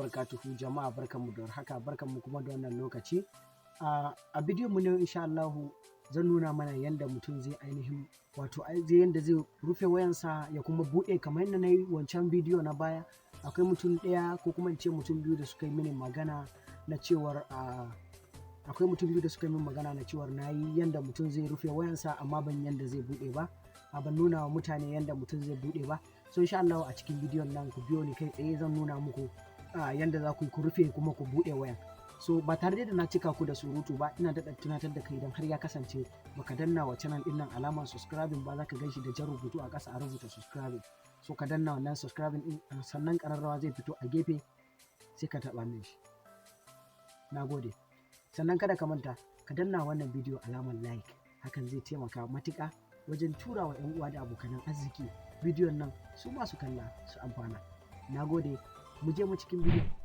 barakatuhu jama'a, barkanmu da haka, barkanmu kuma da wannan lokaci. A bidiyon mu ne insha Allah zan nuna mana yanda mutum zai ainihin yanda zai rufe wayansa ya kuma buɗe, kamar yadda na yi wancan bidiyo na baya. Akwai mutum ɗaya ko kuma in ce mutum biyu da suka yi mini magana na cewar na yi yanda mutum zai rufe wayansa amma ban yanda zai buɗe ba, ban nuna wa mutane yanda mutum zai buɗe ba. So insha Allah a cikin bidiyon nan ku biyo ni kai tsaye, zan nuna muku yanda za ku rufe kuma ku buɗe wayan. So ba tare da na cika ku da surutu ba, ina daɗa tunatar da kai idan har ya kasance baka danna wa channel ɗin nan alamar subscribing ba, za ka gan shi da jan rubutu a ƙasa a rubuta subscribing. So ka danna wannan subscribing ɗin, sannan ƙararrawa zai fito a gefe sai ka taɓa min shi. Na gode. Sannan kada ka manta ka danna wannan bidiyo alamar like, hakan zai taimaka matuƙa wajen tura wa 'yan uwa da abokanan arziki bidiyon nan su masu kalla su amfana. Na gode, mu je mu cikin bidiyon.